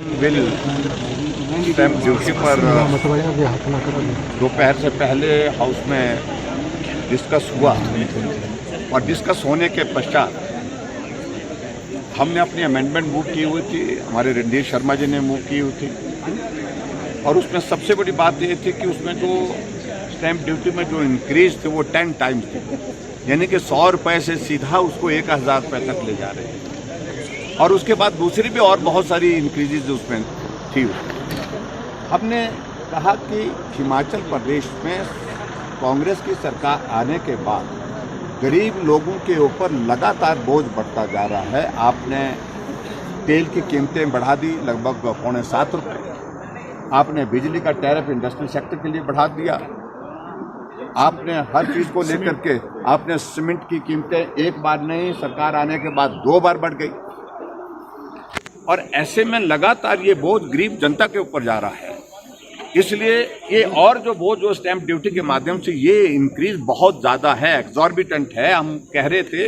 Bill stamp duty पर दोपहर से पहले हाउस में डिस्कस हुआ और डिस्कस होने के पश्चात हमने अपनी अमेंडमेंट मूव की हुई थी, हमारे रणधीर शर्मा जी ने मूव की हुई थी और उसमें सबसे बड़ी बात ये थी कि उसमें जो स्टैंप ड्यूटी में जो इंक्रीज थे वो 10 टाइम्स थे, यानी कि 100 रुपये से सीधा उसको 1000 रुपये तक ले जा रहे हैं। और उसके बाद दूसरी भी और बहुत सारी इंक्रीजेज उसमें थी। हमने कहा कि हिमाचल प्रदेश में कांग्रेस की सरकार आने के बाद गरीब लोगों के ऊपर लगातार बोझ बढ़ता जा रहा है। आपने तेल की कीमतें बढ़ा दी लगभग 6.25 रुपये, आपने बिजली का टैरिफ इंडस्ट्रियल सेक्टर के लिए बढ़ा दिया, आपने हर चीज़ को लेकर के आपने सीमेंट की कीमतें एक बार नहीं, सरकार आने के बाद 2 बार बढ़ गई। और ऐसे में लगातार ये बोझ गरीब जनता के ऊपर जा रहा है। इसलिए ये और जो बोझ जो स्टैंप ड्यूटी के माध्यम से ये इंक्रीज बहुत ज़्यादा है, एग्जॉर्बिटेंट है। हम कह रहे थे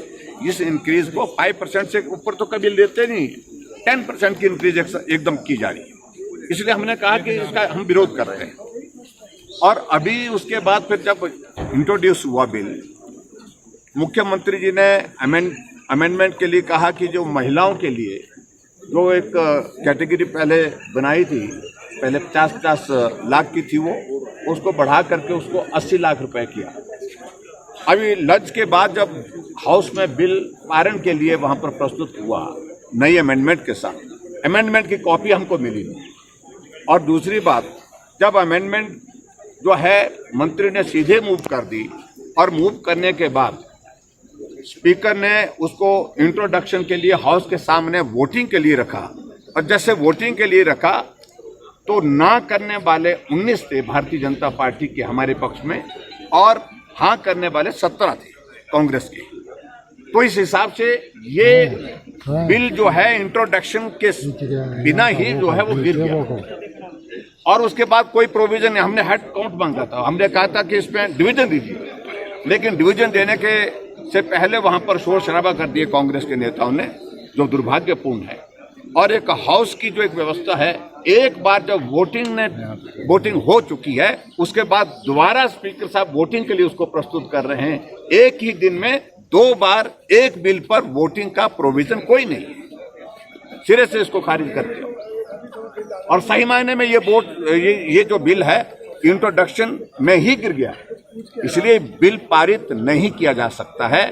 इस इंक्रीज को 5% से ऊपर तो कभी लेते नहीं, 10% की इंक्रीज एकदम की जा रही है। इसलिए हमने कहा कि इसका हम विरोध कर रहे हैं। और अभी उसके बाद फिर जब इंट्रोड्यूस हुआ बिल, मुख्यमंत्री जी ने अमेंडमेंट के लिए कहा कि जो महिलाओं के लिए जो एक कैटेगरी पहले बनाई थी, पहले 50-50 लाख की थी, वो उसको बढ़ा करके उसको 80 लाख रुपए किया। अभी लंच के बाद जब हाउस में बिल पारण के लिए वहां पर प्रस्तुत हुआ नई अमेंडमेंट के साथ, अमेंडमेंट की कॉपी हमको मिली नहीं। और दूसरी बात, जब अमेंडमेंट जो है मंत्री ने सीधे मूव कर दी और मूव करने के बाद स्पीकर ने उसको इंट्रोडक्शन के लिए हाउस के सामने वोटिंग के लिए रखा। और जैसे वोटिंग के लिए रखा तो ना करने वाले 19 थे भारतीय जनता पार्टी के हमारे पक्ष में, और हाँ करने वाले 17 थे कांग्रेस के। तो इस हिसाब से ये बिल जो है इंट्रोडक्शन के बिना ही जो है वो गिर गया। और उसके बाद कोई प्रोविजन नहीं, हमने हेड काउंट मांगा था, हमने कहा था कि इसमें डिवीजन दीजिए, लेकिन डिवीजन देने के से पहले वहां पर शोर शराबा कर दिए कांग्रेस के नेताओं ने, जो दुर्भाग्यपूर्ण है। और एक हाउस की जो एक व्यवस्था है, एक बार जब वोटिंग हो चुकी है उसके बाद दोबारा स्पीकर साहब वोटिंग के लिए उसको प्रस्तुत कर रहे हैं। एक ही दिन में 2 बार एक बिल पर वोटिंग का प्रोविजन कोई नहीं है, सिरे से इसको खारिज कर दिया। और सही मायने में ये जो बिल है इंट्रोडक्शन में ही गिर गया, इसलिए बिल पारित नहीं किया जा सकता है।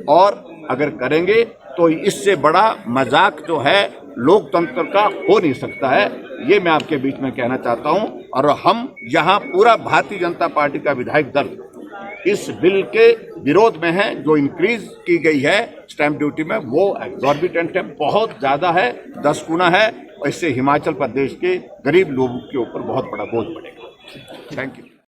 और अगर करेंगे तो इससे बड़ा मजाक जो है लोकतंत्र का हो नहीं सकता है। ये मैं आपके बीच में कहना चाहता हूं। और हम यहाँ पूरा भारतीय जनता पार्टी का विधायक दल इस बिल के विरोध में है। जो इंक्रीज की गई है स्टैंप ड्यूटी में वो एग्जॉर्बिटेंट है, बहुत ज्यादा है, 10 गुना है। और इससे हिमाचल प्रदेश के गरीब लोगों के ऊपर बहुत बड़ा बोझ पड़ेगा। Thank you.